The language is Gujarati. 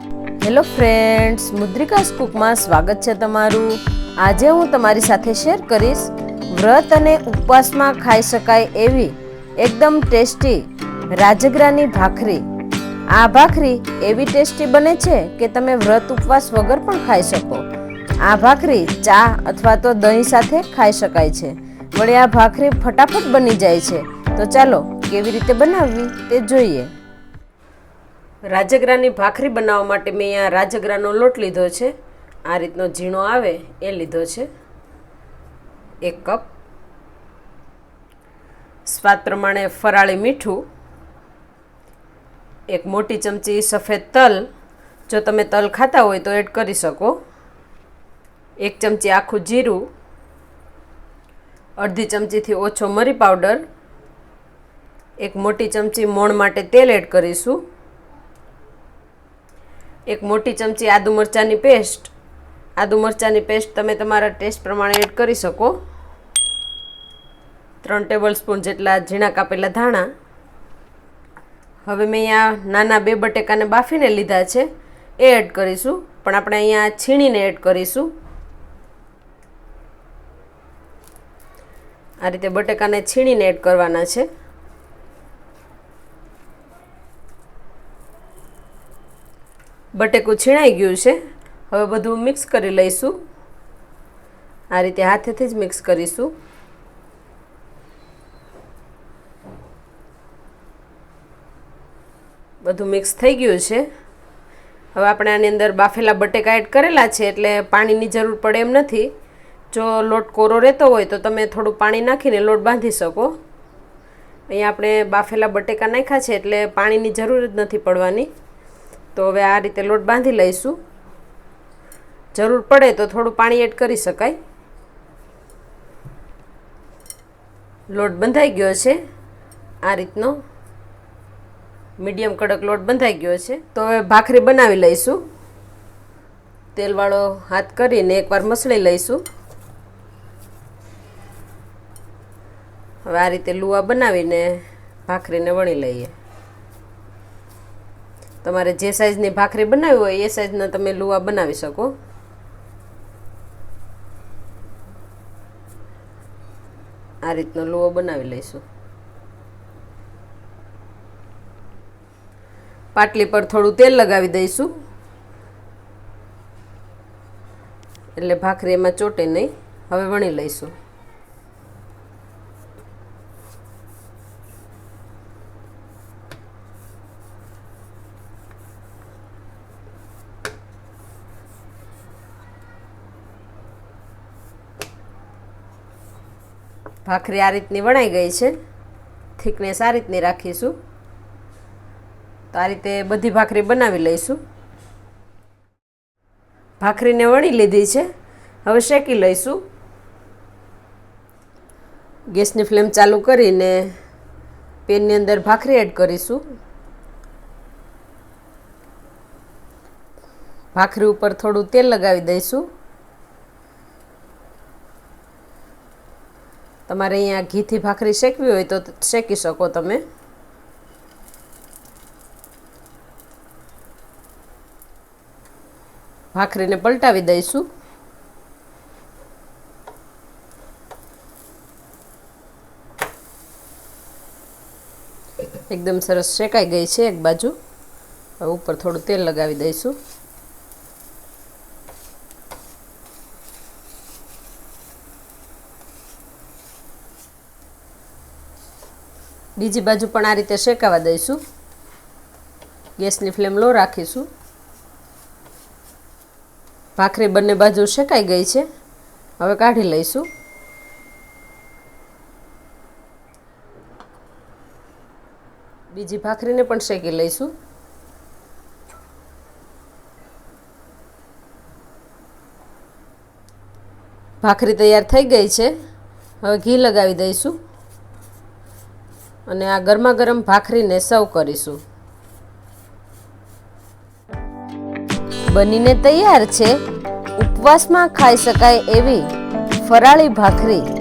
હેલો ફ્રેન્ડ્સ, મુદ્રિકાસ કુકમાં સ્વાગત છે તમારું. આજે હું તમારી સાથે શેર કરીશ વ્રત અને ઉપવાસમાં ખાઈ શકાય એવી એકદમ ટેસ્ટી રાજગરાની ભાખરી. આ ભાખરી એવી ટેસ્ટી બને છે કે તમે વ્રત ઉપવાસ વગર પણ ખાઈ શકો. આ ભાખરી ચા અથવા તો દહીં સાથે ખાઈ શકાય છે. વળી આ ભાખરી ફટાફટ બની જાય છે. તો ચાલો કેવી રીતે બનાવવી તે જોઈએ. રાજગરાની ભાખરી બનાવવા માટે મેં અહીંયા રાજગરાનો લોટ લીધો છે. આ રીતનો ઝીણો આવે એ લીધો છે. 1 કપ. સ્વાદ પ્રમાણે ફરાળી મીઠું. 1 મોટી ચમચી સફેદ તલ, જો તમે તલ ખાતા હોય તો એડ કરી શકો. 1 ચમચી આખું જીરું. અડધી ચમચીથી ઓછો મરી પાવડર. 1 મોટી ચમચી મોણ માટે તેલ એડ કરીશું. 1 મોટી ચમચી આદુ મરચાંની પેસ્ટ. આદુ મરચાંની પેસ્ટ તમે તમારા ટેસ્ટ પ્રમાણે એડ કરી શકો. 3 ટેબલ સ્પૂન જેટલા ઝીણા કાપેલા ધાણા. હવે મેં અહીંયા નાના 2 બટેકાને બાફીને લીધા છે, એ એડ કરીશું, પણ આપણે અહીંયા છીણીને એડ કરીશું. આ રીતે બટેકાને છીણીને એડ કરવાના છે. બટેકું છીણાઈ ગયું છે. હવે બધું મિક્સ કરી લઈશું. આ રીતે હાથેથી જ મિક્સ કરીશું. બધું મિક્સ થઈ ગયું છે. હવે આપણે આની અંદર બાફેલા બટેકા એડ કરેલા છે એટલે પાણીની જરૂર પડે એમ નથી. જો લોટ કોરો રહેતો હોય તો તમે થોડું પાણી નાખીને લોટ બાંધી શકો. અહીંયા આપણે બાફેલા બટેકા નાખ્યા છે એટલે પાણીની જરૂર જ નથી પડવાની. તો હવે આ રીતે લોટ બાંધી લઈશું. જરૂર પડે તો થોડું પાણી એડ કરી શકાય. લોટ બંધાઈ ગયો છે. આ રીતનો મીડિયમ કડક લોટ બંધાઈ ગયો છે. તો હવે ભાખરી બનાવી લઈશું. તેલવાળો હાથ કરીને એકવાર મસળી લઈશું. હવે આ રીતે લુવા બનાવીને ભાખરીને વણી લઈએ. તમારે જે સાઈઝની ભાખરી બનાવી હોય એ સાઈઝના તમે લુવા બનાવી શકો. આ રીતનો લુવો બનાવી લઈશું. પાટલી પર થોડું તેલ લગાવી દઈશું એટલે ભાખરી એમાં ચોટે નહીં. હવે વણી લઈશું. ભાખરી આ રીતની વણાઈ ગઈ છે. થિકનેસ આ રીતની રાખીશું. તો આ રીતે બધી ભાખરી બનાવી લઈશું. ભાખરીને વણી લીધી છે. હવે શેકી લઈશું. ગેસની ફ્લેમ ચાલુ કરીને પેનની અંદર ભાખરી એડ કરીશું. ભાખરી ઉપર થોડું તેલ લગાવી દઈશું. તમારે અહીંયા ઘીથી ભાખરી શેકવી હોય તો શેકી શકો તમે. ભાખરીને પલટાવી દઈશું. એકદમ સરસ શેકાઈ ગઈ છે એક બાજુ. હવે ઉપર થોડું તેલ લગાવી દઈશું. બીજી બાજુ પણ આ રીતે શેકાવા દઈશું. ગેસની ફ્લેમ લો રાખીશું. ભાખરી બંને બાજુ શેકાઈ ગઈ છે. હવે કાઢી લઈશું. બીજી ભાખરીને પણ શેકી લઈશું. ભાખરી તૈયાર થઈ ગઈ છે. હવે ઘી લગાવી દઈશું અને આ ગરમા ગરમ ભાખરીને સર્વ કરીશું. બનીને તૈયાર છે ઉપવાસમાં ખાઈ શકાય એવી ફરાળી ભાખરી.